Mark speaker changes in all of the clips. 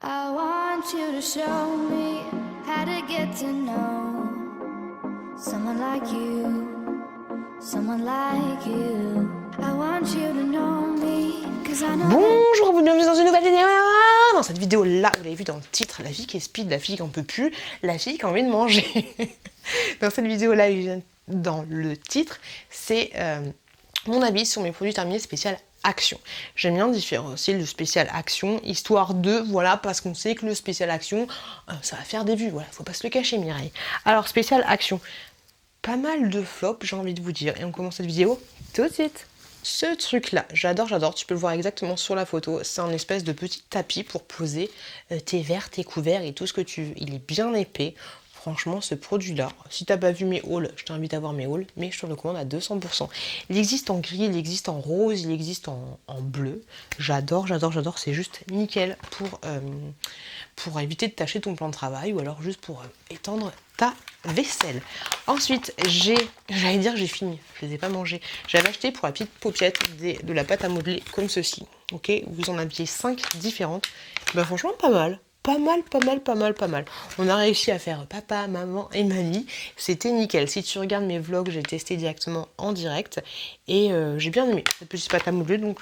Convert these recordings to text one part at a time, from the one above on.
Speaker 1: I want you to show me how to get to know someone like you, someone like you. I want you to know me, 'cause I know.
Speaker 2: Bonjour, bienvenue dans une nouvelle vidéo. Dans cette vidéo là, vous l'avez vu dans le titre, la fille qui est speed, la fille qui en peut plus, la fille qui a envie de manger. Dans cette vidéo là, dans le titre, c'est mon avis sur mes produits terminés spécial action. J'aime bien différencier le spécial action, histoire de, voilà, parce qu'on sait que le spécial action, ça va faire des vues, voilà, faut pas se le cacher Mireille. Alors, spécial action, pas mal de flops, j'ai envie de vous dire, et on commence cette vidéo tout de suite. Ce truc là, j'adore, tu peux le voir exactement sur la photo, c'est un espèce de petit tapis pour poser tes verres, tes couverts et tout ce que tu veux. Il est bien épais. Franchement, ce produit-là, si t'as pas vu mes hauls, je t'invite à voir mes hauls, mais je te le recommande à 200%. Il existe en gris, il existe en rose, il existe en bleu. J'adore, c'est juste nickel pour éviter de tâcher ton plan de travail ou alors juste pour étendre ta vaisselle. Ensuite, j'allais dire j'ai fini, je les ai pas mangés. J'avais acheté pour la petite paupiette de la pâte à modeler comme ceci. Ok, vous en aviez 5 différentes. Ben franchement, pas mal. Pas mal. On a réussi à faire papa, maman et mamie. C'était nickel. Si tu regardes mes vlogs, j'ai testé directement en direct. Et j'ai bien aimé cette petite pâte à modeler. Donc,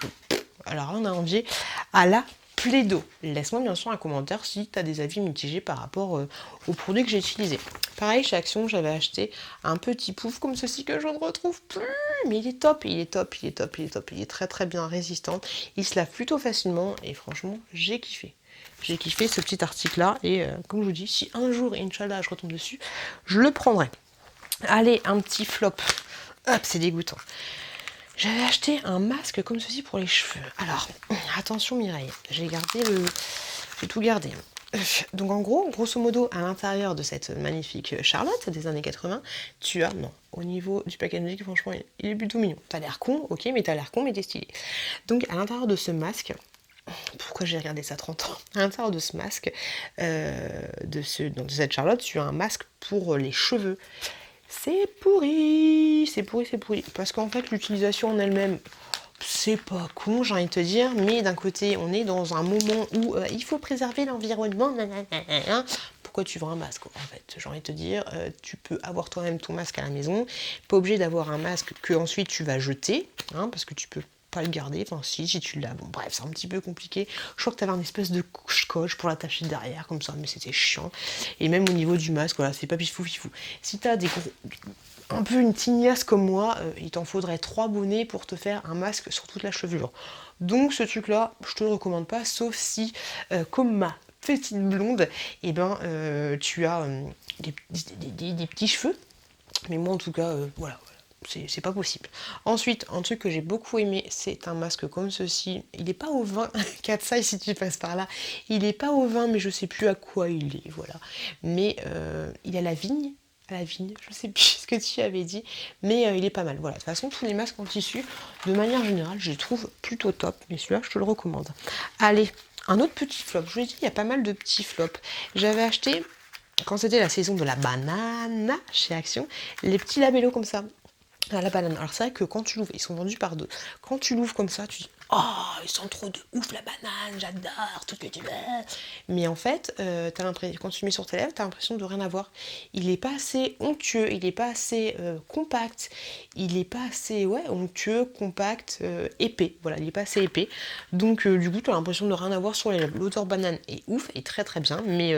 Speaker 2: alors on a envié à la Plaido. Laisse-moi bien sûr un commentaire si tu as des avis mitigés par rapport aux produits que j'ai utilisés. Pareil, chez Action, j'avais acheté un petit pouf comme ceci que je ne retrouve plus. Mais il est top. Il est très bien résistant. Il se lave plutôt facilement et franchement, j'ai kiffé. J'ai kiffé ce petit article-là et comme je vous dis, si un jour, Inch'Allah, je retombe dessus, je le prendrai. Allez, un petit flop. Hop, c'est dégoûtant. J'avais acheté un masque comme ceci pour les cheveux. Alors, attention Mireille, j'ai tout gardé. Donc en gros, grosso modo, à l'intérieur de cette magnifique Charlotte des années 80, tu as, non, au niveau du packaging, franchement, il est plutôt mignon. T'as l'air con, ok, mais t'es stylé. Donc à l'intérieur de ce masque, pourquoi j'ai regardé ça 30 ans? À l'intérieur de ce masque, de cette Charlotte, tu as un masque pour les cheveux. C'est pourri. Parce qu'en fait, l'utilisation en elle-même, c'est pas con, j'ai envie de te dire, mais d'un côté, on est dans un moment où il faut préserver l'environnement. Pourquoi tu vends un masque? En fait, j'ai envie de te dire, tu peux avoir toi-même ton masque à la maison, pas obligé d'avoir un masque que ensuite tu vas jeter, hein, parce que tu peux pas le garder, enfin si tu l'as, bon bref, c'est un petit peu compliqué. Je crois que t'avais un espèce de scotch pour l'attacher derrière, comme ça, mais c'était chiant. Et même au niveau du masque, voilà, c'est pas pifou. Si t'as un peu une tignasse comme moi, il t'en faudrait 3 bonnets pour te faire un masque sur toute la chevelure. Donc ce truc là, je te le recommande pas, sauf si, comme ma petite blonde, et tu as des petits cheveux. Mais moi en tout cas, voilà. C'est pas possible. Ensuite, un truc que j'ai beaucoup aimé, c'est un masque comme ceci. Il n'est pas au vin, 4 size si tu passes par là. Il n'est pas au vin, mais je sais plus à quoi il est, voilà. Mais il a la vigne, je sais plus ce que tu avais dit, mais il est pas mal. Voilà, de toute façon, tous les masques en tissu, de manière générale, je les trouve plutôt top. Mais celui-là, je te le recommande. Allez, un autre petit flop. Je vous l'ai dit, il y a pas mal de petits flops. J'avais acheté, quand c'était la saison de la banane chez Action, les petits labellos comme ça. À la banane. Alors c'est vrai que quand tu l'ouvres, ils sont vendus par deux. Quand tu l'ouvres comme ça, tu dis oh, ils sont trop de ouf la banane, j'adore, tout ce que tu veux. Mais en fait, t'as l'impression, quand tu le mets sur tes lèvres, t'as l'impression de rien avoir. Il est pas assez onctueux, il est pas assez compact, il est pas assez onctueux, compact, épais. Voilà, il est pas assez épais. Donc du coup, t'as l'impression de rien avoir sur les lèvres. L'odeur banane est ouf, est très bien, mais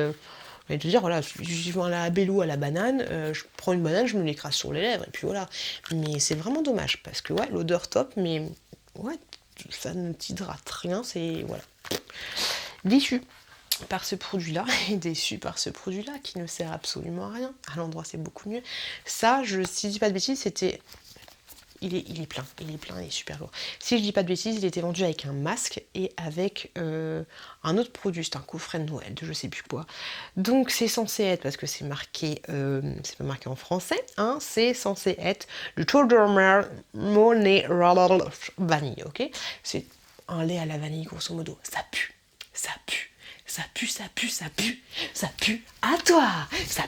Speaker 2: et te dire, voilà, je vais à la bello à la banane, je prends une banane, je me l'écrase sur les lèvres, et puis voilà. Mais c'est vraiment dommage, parce que l'odeur top, mais ça ne t'hydrate rien, c'est, voilà. Déçu par ce produit-là, et déçu par ce produit-là, qui ne sert absolument à rien. À l'endroit, c'est beaucoup mieux. Ça, si je dis pas de bêtises, c'était... Il est plein, il est super lourd. Si je dis pas de bêtises, il était vendu avec un masque et avec un autre produit, c'est un coffret de Noël, de je sais plus quoi. Donc c'est censé être, parce que c'est marqué, c'est pas marqué en français, hein, c'est censé être le Tour Money vanille, ok? C'est un lait à la vanille, grosso modo. Ça pue. Ça pue à toi. Ça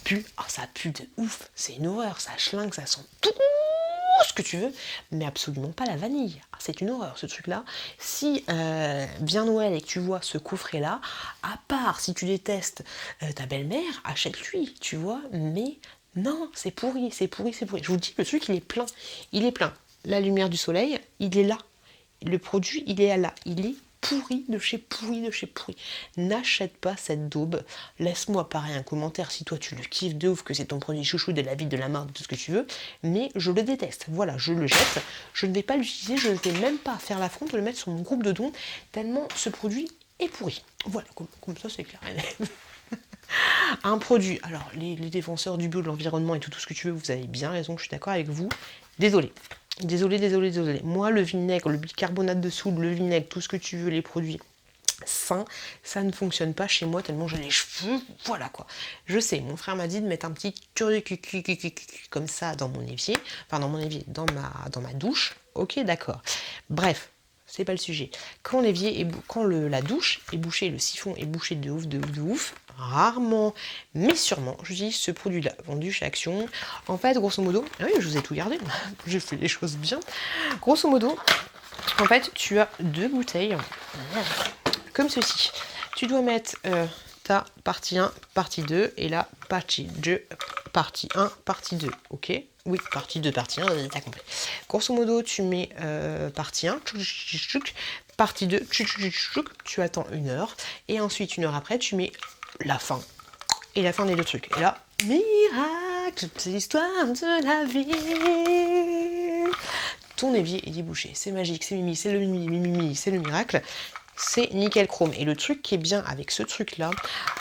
Speaker 2: pue. Oh, ça pue de ouf. C'est une horreur, ça schlingue, ça sent tout ce que tu veux, mais absolument pas la vanille. Ah, c'est une horreur ce truc-là. Si vient Noël et que tu vois ce coffret-là, à part si tu détestes ta belle-mère, achète-lui, tu vois, mais non, c'est pourri, c'est pourri, c'est pourri. Je vous dis, le truc, il est plein. Il est plein. La lumière du soleil, il est là. Le produit, il est là. Il est pourri de chez pourri de chez pourri. N'achète pas cette daube. Laisse-moi pareil un commentaire si toi tu le kiffes de ouf, que c'est ton produit chouchou de la vie, de la marque, de tout ce que tu veux. Mais je le déteste. Voilà, je le jette. Je ne vais pas l'utiliser. Je ne vais même pas faire l'affront de le mettre sur mon groupe de dons tellement ce produit est pourri. Voilà, comme ça c'est clair. Un produit, alors les défenseurs du bio, de l'environnement et tout ce que tu veux, vous avez bien raison, je suis d'accord avec vous. Désolé. Moi, le vinaigre, le bicarbonate de soude, le vinaigre, tout ce que tu veux, les produits sains, ça ne fonctionne pas chez moi tellement j'ai les cheveux, voilà quoi. Je sais, mon frère m'a dit de mettre un petit curieux comme ça dans mon évier, enfin dans mon évier, dans ma douche. Ok, d'accord. Bref. C'est pas le sujet. Quand l'évier quand la douche est bouchée, le siphon est bouché de ouf, rarement, mais sûrement, j'utilise ce produit-là, vendu chez Action. En fait, grosso modo, ah oui, je vous ai tout gardé, j'ai fait les choses bien. Grosso modo, en fait, tu as 2 bouteilles, comme ceci. Tu dois mettre ta partie 1, partie 2, et la partie 2, partie 1, partie 2, ok ? Oui, partie 2, partie 1, t'as compris. Grosso modo, tu mets partie 1, partie 2, tu attends 1 heure, et ensuite, 1 heure après, tu mets la fin. Et la fin des 2 trucs. Et là, miracle, c'est l'histoire de la vie. Ton évier est débouché, c'est magique, c'est mimi, c'est le mimi, c'est le miracle. C'est nickel chrome. Et le truc qui est bien avec ce truc-là,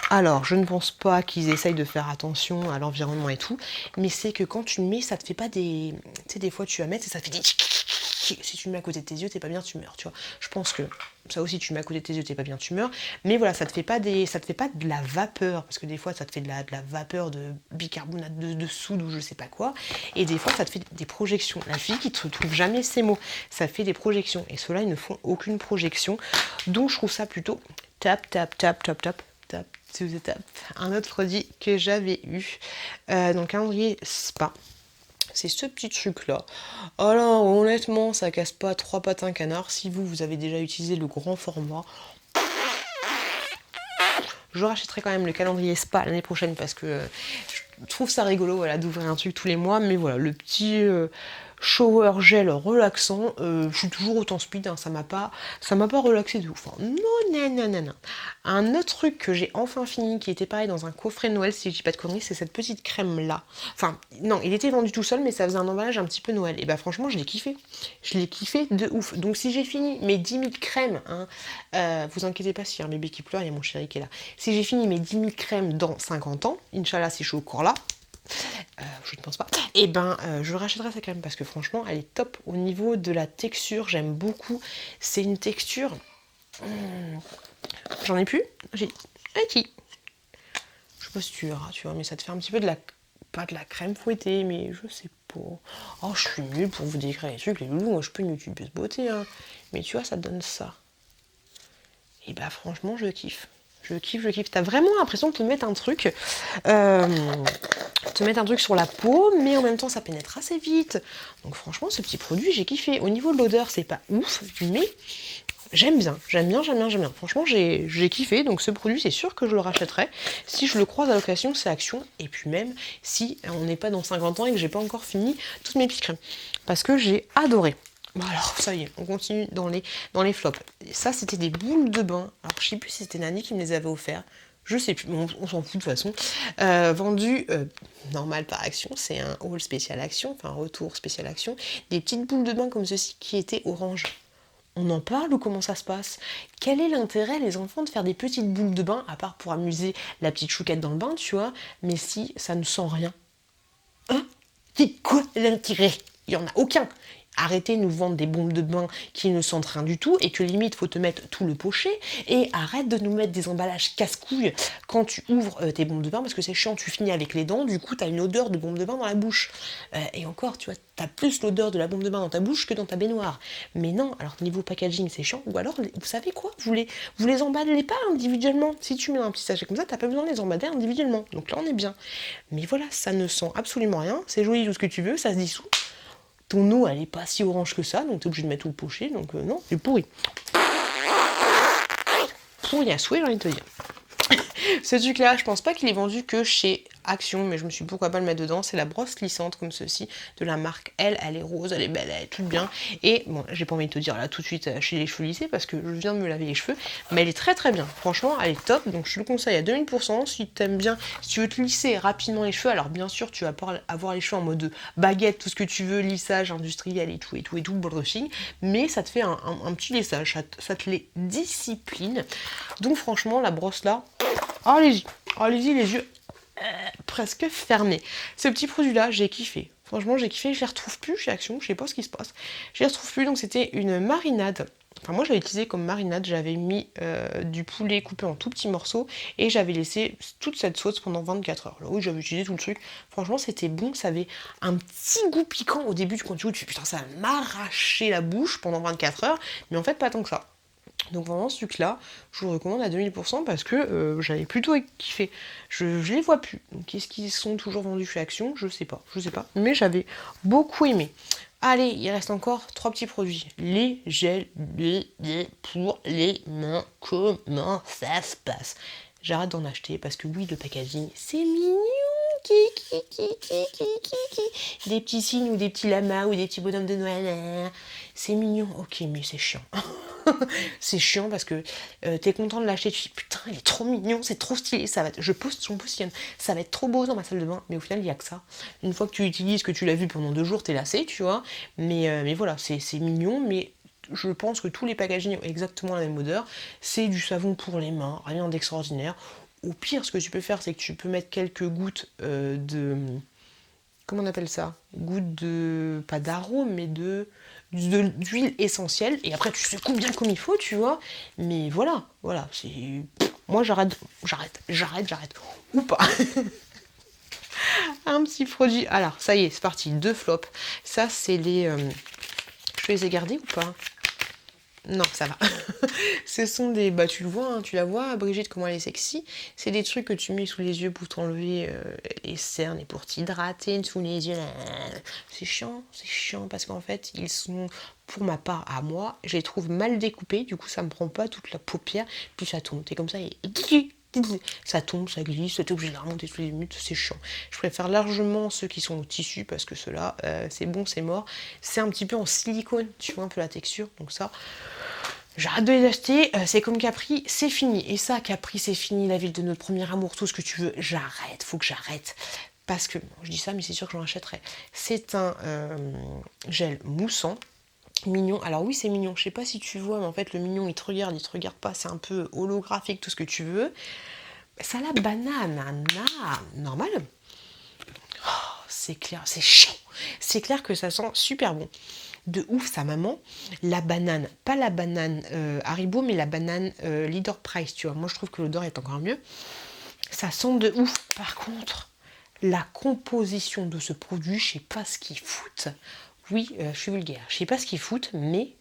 Speaker 2: alors je ne pense pas qu'ils essayent de faire attention à l'environnement et tout, mais c'est que quand tu le mets, ça te fait pas des... Tu sais, des fois tu vas mettre et ça fait des... Si tu le mets à côté de tes yeux, t'es pas bien, tu meurs, tu vois. Je pense que ça aussi, tu le mets à côté de tes yeux, t'es pas bien, tu meurs. Mais voilà, ça te fait pas de la vapeur, parce que des fois, ça te fait de la vapeur de bicarbonate de soude ou je sais pas quoi. Et des fois, ça te fait des projections. La fille qui ne trouve jamais ces mots, ça fait des projections. Et ceux-là, ils ne font aucune projection. Donc, je trouve ça plutôt tap. Un autre produit que j'avais eu dans le calendrier Spa. C'est ce petit truc là. Alors honnêtement, ça casse pas 3 pattes un canard. Si vous avez déjà utilisé le grand format, je rachèterai quand même le calendrier Spa l'année prochaine parce que je trouve ça rigolo, voilà, d'ouvrir un truc tous les mois. Mais voilà, le petit shower gel relaxant, je suis toujours autant speed, hein, ça m'a pas relaxé de ouf. Hein. Non. Un autre truc que j'ai enfin fini, qui était pareil dans un coffret de Noël, si je dis pas de conneries, c'est cette petite crème là. Enfin, non, il était vendu tout seul, mais ça faisait un emballage un petit peu Noël. Et bah franchement, je l'ai kiffé. Je l'ai kiffé de ouf. Donc si j'ai fini mes 10 000 crèmes, hein, vous inquiétez pas, s'il y a un bébé qui pleure, il y a mon chéri qui est là. Si j'ai fini mes 10 000 crèmes dans 50 ans, Inch'Allah, si je suis encore là, je ne pense pas, et ben je rachèterai sa crème parce que franchement elle est top au niveau de la texture, j'aime beaucoup, c'est une texture, j'en ai plus, j'ai je sais pas si tu verras, tu vois, mais ça te fait un petit peu pas de la crème fouettée, mais je sais pas, oh je suis nulle pour vous décrire les trucs, les loulous, moi je peux une youtubeuse beauté, hein. Mais tu vois ça donne ça, et bah franchement je kiffe. Je kiffe. T'as vraiment l'impression de te mettre un truc sur la peau, mais en même temps ça pénètre assez vite. Donc franchement, ce petit produit, j'ai kiffé. Au niveau de l'odeur, c'est pas ouf, mais j'aime bien. Franchement, j'ai kiffé. Donc ce produit, c'est sûr que je le rachèterai. Si je le croise à l'occasion, c'est Action. Et puis même si on n'est pas dans 50 ans et que j'ai pas encore fini toutes mes petites crèmes. Parce que j'ai adoré. Bon alors, ça y est, on continue dans les flops. Et ça, c'était des boules de bain. Alors, je sais plus si c'était Nani qui me les avait offerts. Je sais plus, on s'en fout de toute façon. Vendu normal par Action, c'est un haul spécial Action, enfin un retour spécial Action. Des petites boules de bain comme ceci qui étaient orange. On en parle ou comment ça se passe? Quel est l'intérêt, les enfants, de faire des petites boules de bain, à part pour amuser la petite chouquette dans le bain, tu vois, mais si ça ne sent rien? Hein? C'est quoi l'intérêt? Il n'y en a aucun. Arrêtez de nous vendre des bombes de bain qui ne sentent rien du tout et que limite faut te mettre tout le pochet, et arrête de nous mettre des emballages casse-couilles quand tu ouvres tes bombes de bain parce que c'est chiant, tu finis avec les dents, du coup t'as une odeur de bombe de bain dans la bouche. Et encore, tu vois, t'as plus l'odeur de la bombe de bain dans ta bouche que dans ta baignoire. Mais non, alors niveau packaging c'est chiant, ou alors vous savez quoi, vous les emballez pas individuellement. Si tu mets un petit sachet comme ça, t'as pas besoin de les emballer individuellement. Donc là on est bien. Mais voilà, ça ne sent absolument rien, c'est joli tout ce que tu veux, ça se dissout. ton eau, elle est pas si orange que ça, donc t'es obligé de mettre tout le poché, donc non, c'est pourri. Pourri à souhait, j'ai envie de te dire. Ce truc-là, je pense pas qu'il est vendu que chez Action, mais je me suis dit pourquoi pas le mettre dedans. C'est la brosse lissante comme ceci de la marque Elle est rose, elle est belle, elle est toute bien. Et bon, j'ai pas envie de te dire là tout de suite chez les cheveux lissés parce que je viens de me laver les cheveux, mais elle est très très bien. Franchement, elle est top, donc je te le conseille à 2000%. Si t'aimes bien, si tu veux te lisser rapidement les cheveux, alors bien sûr tu vas pas avoir les cheveux en mode baguette, tout ce que tu veux, lissage industriel et tout, brushing, mais ça te fait un petit lissage, ça te les discipline. Donc franchement, la brosse là, allez-y les yeux presque fermés. Ce petit produit là, j'ai kiffé. Franchement, j'ai kiffé, je les retrouve plus chez Action, je sais pas ce qui se passe. Je les retrouve plus, donc c'était une marinade. Enfin, moi, j'avais utilisé comme marinade, j'avais mis du poulet coupé en tout petits morceaux et j'avais laissé toute cette sauce pendant 24 heures. Là, oui, j'avais utilisé tout le truc. Franchement, c'était bon, ça avait un petit goût piquant au début quand tu goûtes. Putain, ça m'arrachait la bouche pendant 24 heures, mais en fait, pas tant que ça. Donc vraiment ce truc là, je vous le recommande à 2000% parce que j'avais plutôt kiffé. Je les vois plus. Donc est-ce qu'ils sont toujours vendus chez Action? Je sais pas. Mais j'avais beaucoup aimé. Allez, il reste encore 3 petits produits. Les gels pour les mains. Comment ça se passe? J'arrête d'en acheter parce que oui, le packaging, c'est mignon. Des petits cygnes ou des petits lamas ou des petits bonhommes de Noël. C'est mignon. Ok, mais c'est chiant. C'est chiant parce que t'es content de l'acheter, tu te dis putain il est trop mignon, c'est trop stylé, ça va être... je positionne, ça va être trop beau dans ma salle de bain, mais au final il n'y a que ça. Une fois que tu utilises, que tu l'as vu pendant 2 jours, t'es lassé, tu vois, mais voilà, c'est mignon, mais je pense que tous les packagings ont exactement la même odeur, c'est du savon pour les mains, rien d'extraordinaire. Au pire, ce que tu peux faire, c'est que tu peux mettre quelques gouttes de... Comment on appelle ça? Gouttes de... pas d'arôme, mais d'huile essentielle, et après tu secoues bien comme il faut, tu vois, mais voilà, c'est... Moi j'arrête, ou pas. Un petit produit, alors ça y est, c'est parti, 2 flops, ça c'est les... Je les ai gardés ou pas? Non, ça va. Ce sont des... Bah tu le vois, hein, tu la vois, Brigitte, comment elle est sexy. C'est des trucs que tu mets sous les yeux pour t'enlever les cernes et pour t'hydrater sous les yeux. C'est chiant parce qu'en fait, ils sont, pour ma part, à moi, je les trouve mal découpés. Du coup, ça me prend pas toute la paupière. Puis ça tombe. T'es comme ça et... Ça tombe, ça glisse, t'es obligé de la remonter tous les minutes, c'est chiant. Je préfère largement ceux qui sont au tissu parce que ceux-là, c'est bon, c'est mort. C'est un petit peu en silicone, tu vois un peu la texture, donc ça, j'arrête de les acheter. C'est comme Capri, c'est fini. Et ça, Capri, c'est fini, la ville de notre premier amour, tout ce que tu veux, j'arrête, faut que j'arrête. Parce que, bon, je dis ça, mais c'est sûr que j'en achèterai. C'est un gel moussant. Mignon, alors oui c'est mignon, je sais pas si tu vois, mais en fait le mignon il te regarde pas, c'est un peu holographique, tout ce que tu veux. Ça a la banane, normal. Oh, c'est clair, c'est chiant. C'est clair que ça sent super bon. De ouf sa maman, la banane, pas la banane Haribo, mais la banane Leader Price, tu vois. Moi je trouve que l'odeur est encore mieux. Ça sent de ouf. Par contre, la composition de ce produit, je sais pas ce qu'ils foutent. Oui, je suis vulgaire. Je sais pas ce qu'ils foutent, mais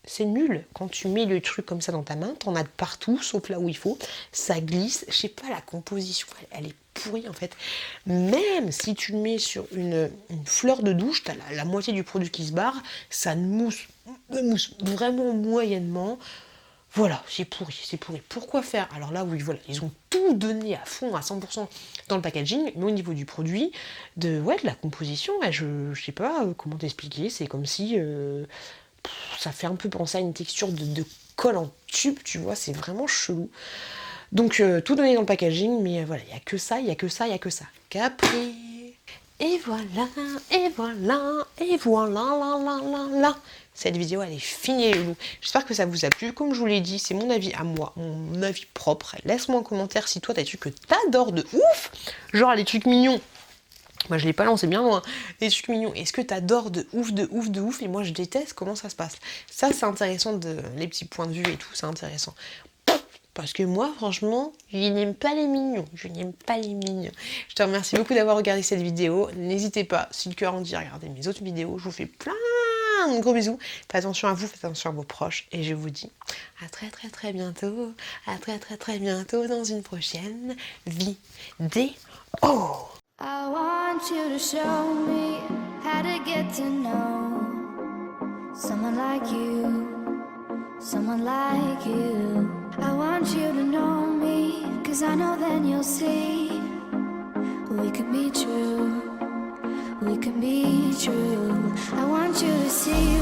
Speaker 2: c'est nul. Quand tu mets le truc comme ça dans ta main, t'en as de partout, sauf là où il faut. Ça glisse. Je sais pas, la composition, elle est pourrie en fait. Même si tu le mets sur une fleur de douche, t'as la moitié du produit qui se barre. Ça mousse vraiment moyennement. Voilà, c'est pourri. Pourquoi faire? Alors là, oui, voilà, ils ont tout donné à fond, à 100% dans le packaging, mais au niveau du produit, de la composition, je sais pas comment t'expliquer, c'est comme si ça fait un peu penser à une texture de colle en tube, tu vois, c'est vraiment chelou. Donc tout donné dans le packaging, mais voilà, il n'y a que ça. Capri. Et voilà, là. Cette vidéo, elle est finie, les loulous. J'espère que ça vous a plu. Comme je vous l'ai dit, c'est mon avis à moi, mon avis propre. Laisse-moi en commentaire si toi, t'as des trucs que t'adores de ouf. Genre les trucs mignons. Moi, je l'ai pas lancé bien loin. Les trucs mignons. Est-ce que t'adores de ouf et moi, je déteste comment ça se passe. Ça, c'est intéressant, les petits points de vue et tout, c'est intéressant. Parce que moi, franchement, je n'aime pas les mignons. Je te remercie beaucoup d'avoir regardé cette vidéo. N'hésitez pas, si le cœur en dit, à regarder mes autres vidéos. Je vous fais plein de gros bisous. Faites attention à vous, faites attention à vos proches. Et je vous dis à très bientôt. À très bientôt dans une prochaine vidéo.
Speaker 1: I want you to show me how to get to know someone like you, someone like you. I want you to know me, 'cause I know then you'll see we could be true, we can be true. I want you to see